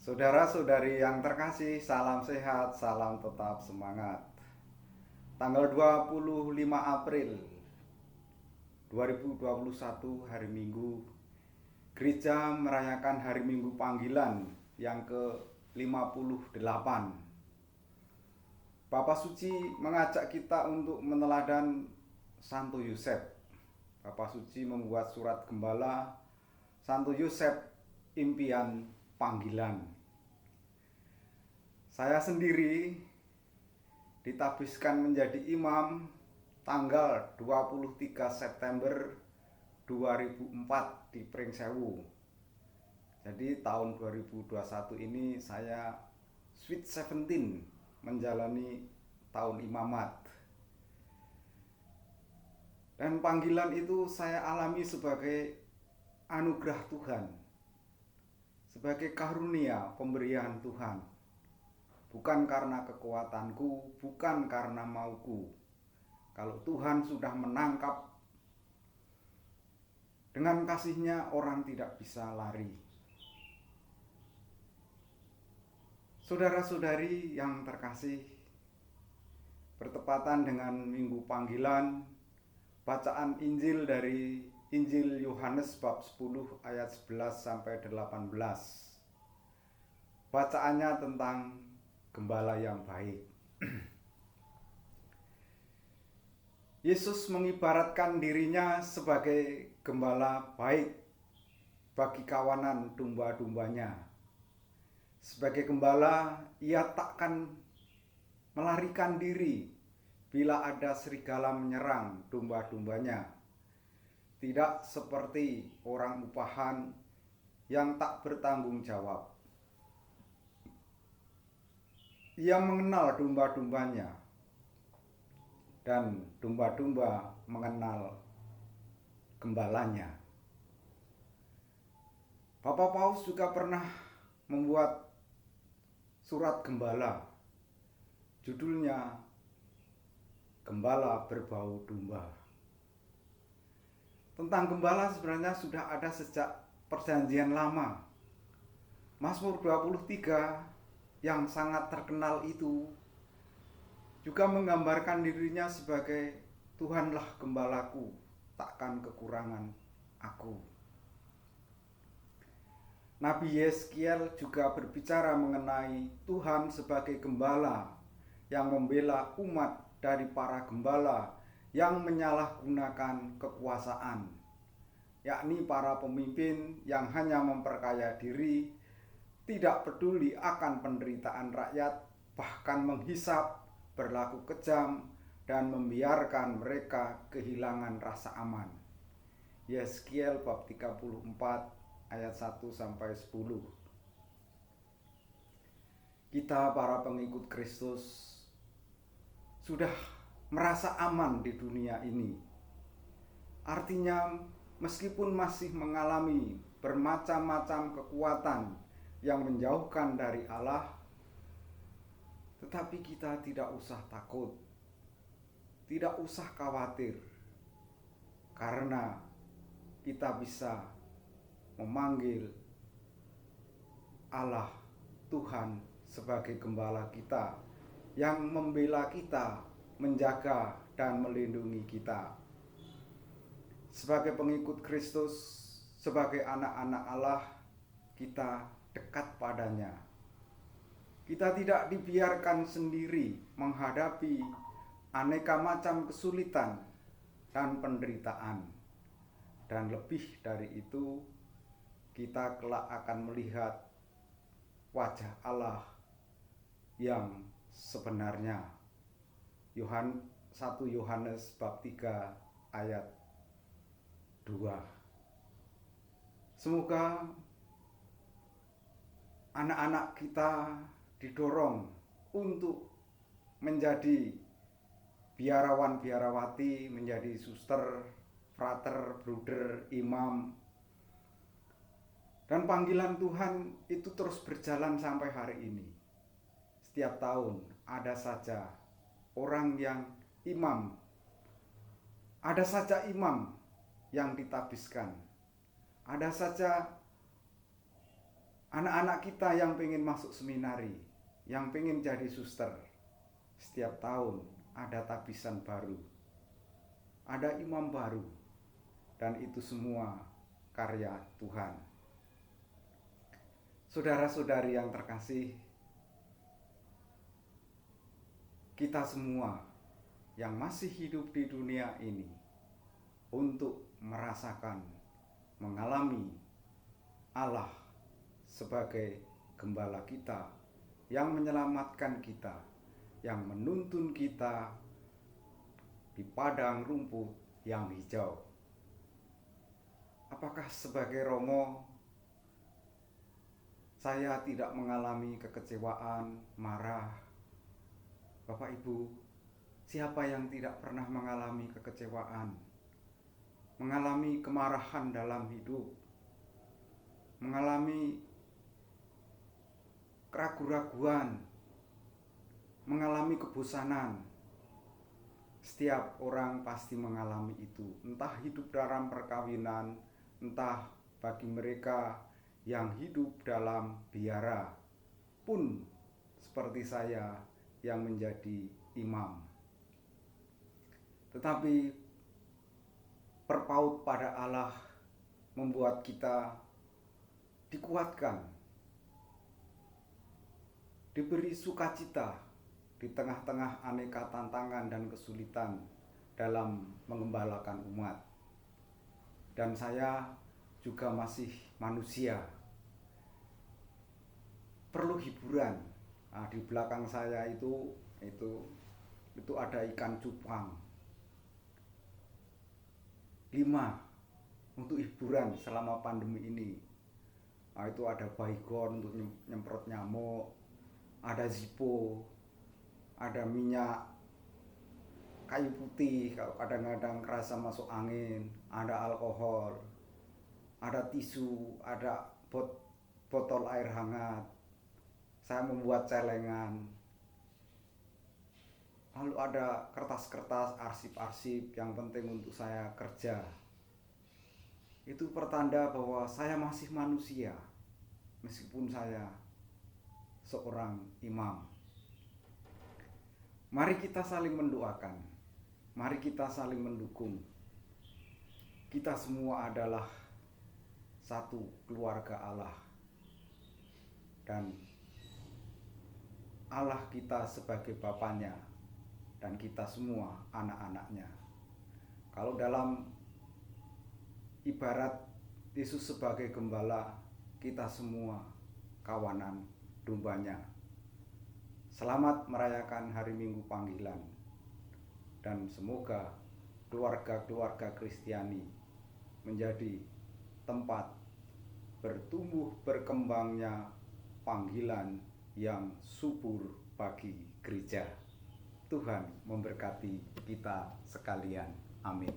Saudara-saudari yang terkasih, salam sehat, salam tetap semangat. Tanggal 25 April 2021 hari Minggu, gereja merayakan hari Minggu panggilan yang ke-58. Bapak Suci mengajak kita untuk meneladan Santo Yosef. Bapak Suci membuat surat gembala Santo Yosef impian panggilan. Saya sendiri ditabiskan menjadi imam tanggal 23 September 2004 di Pringsewu. Jadi tahun 2021 ini saya sweet 17 menjalani tahun imamat. Dan panggilan itu saya alami sebagai anugerah Tuhan, sebagai karunia pemberian Tuhan. Bukan karena kekuatanku, bukan karena mauku. Kalau Tuhan sudah menangkap, dengan kasih-Nya orang tidak bisa lari. Saudara-saudari yang terkasih, bertepatan dengan Minggu Panggilan, bacaan Injil dari Injil Yohanes bab 10 ayat 11 sampai 18. Bacaannya tentang gembala yang baik. Yesus mengibaratkan dirinya sebagai gembala baik bagi kawanan domba-dombanya. Sebagai gembala, ia takkan melarikan diri bila ada serigala menyerang domba-dombanya. Tidak seperti orang upahan yang tak bertanggung jawab. Ia mengenal domba-dombanya dan domba-domba mengenal gembalanya. Bapak Paus juga pernah membuat surat gembala. Judulnya Gembala Berbau Domba. Tentang gembala sebenarnya sudah ada sejak Perjanjian Lama. Mazmur 23 yang sangat terkenal itu juga menggambarkan dirinya sebagai Tuhanlah gembalaku, takkan kekurangan aku. Nabi Yeskiel juga berbicara mengenai Tuhan sebagai gembala yang membela umat dari para gembala yang menyalahgunakan kekuasaan, yakni para pemimpin yang hanya memperkaya diri, tidak peduli akan penderitaan rakyat, bahkan menghisap, berlaku kejam, dan membiarkan mereka kehilangan rasa aman. Yeskiel bab 34 ayat 1 sampai 10. Kita para pengikut Kristus sudah merasa aman di dunia ini. Artinya meskipun masih mengalami bermacam-macam kekuatan yang menjauhkan dari Allah, tetapi kita tidak usah takut, tidak usah khawatir, karena kita bisa memanggil Allah Tuhan sebagai gembala kita yang membela kita, menjaga dan melindungi kita. Sebagai pengikut Kristus, sebagai anak-anak Allah, kita dekat padanya. Kita tidak dibiarkan sendiri menghadapi aneka macam kesulitan dan penderitaan. Dan lebih dari itu, kita kelak akan melihat wajah Allah yang sebenarnya. 1 Yohanes bab 3 ayat 2. Semoga anak-anak kita didorong untuk menjadi biarawan-biarawati, menjadi suster, frater, bruder, imam. Dan panggilan Tuhan itu terus berjalan sampai hari ini. Setiap tahun ada saja orang yang imam, ada saja imam yang ditabiskan, ada saja Anak-anak kita yang pengen masuk seminari, yang pengen jadi suster, setiap tahun ada tabisan baru, ada imam baru, dan itu semua karya Tuhan. Saudara-saudari yang terkasih, kita semua yang masih hidup di dunia ini untuk merasakan, mengalami Allah sebagai gembala kita yang menyelamatkan kita, yang menuntun kita di padang rumput yang hijau. Apakah sebagai Romo saya tidak mengalami kekecewaan, marah? Bapak Ibu, siapa yang tidak pernah mengalami kekecewaan, mengalami kemarahan dalam hidup, mengalami keraguan-raguan, mengalami kebosanan? Setiap orang pasti mengalami itu, entah hidup dalam perkawinan, entah bagi mereka yang hidup dalam biara, pun seperti saya yang menjadi imam. Tetapi berpaut pada Allah membuat kita dikuatkan, diberi sukacita di tengah-tengah aneka tantangan dan kesulitan dalam mengembalakan umat. Dan saya juga masih manusia, perlu hiburan. Nah, di belakang saya itu ada ikan cupang 5 untuk hiburan selama pandemi ini. Nah, itu ada Baygon untuk nyemprot nyamuk, ada Zippo, ada minyak kayu putih kalau kadang-kadang kerasa masuk angin, ada alkohol, ada tisu, ada botol air hangat. Saya membuat celengan, lalu ada kertas-kertas arsip-arsip yang penting untuk saya kerja. Itu pertanda bahwa saya masih manusia meskipun saya seorang imam. Mari kita saling mendoakan, mari kita saling mendukung. Kita semua adalah satu keluarga Allah, dan Allah kita sebagai Bapaknya, dan kita semua anak-anaknya. Kalau dalam ibarat Yesus sebagai gembala, kita semua kawanan dombanya. Selamat merayakan hari Minggu Panggilan, dan semoga keluarga-keluarga Kristiani menjadi tempat bertumbuh berkembangnya panggilan yang subur bagi gereja. Tuhan memberkati kita sekalian. Amin.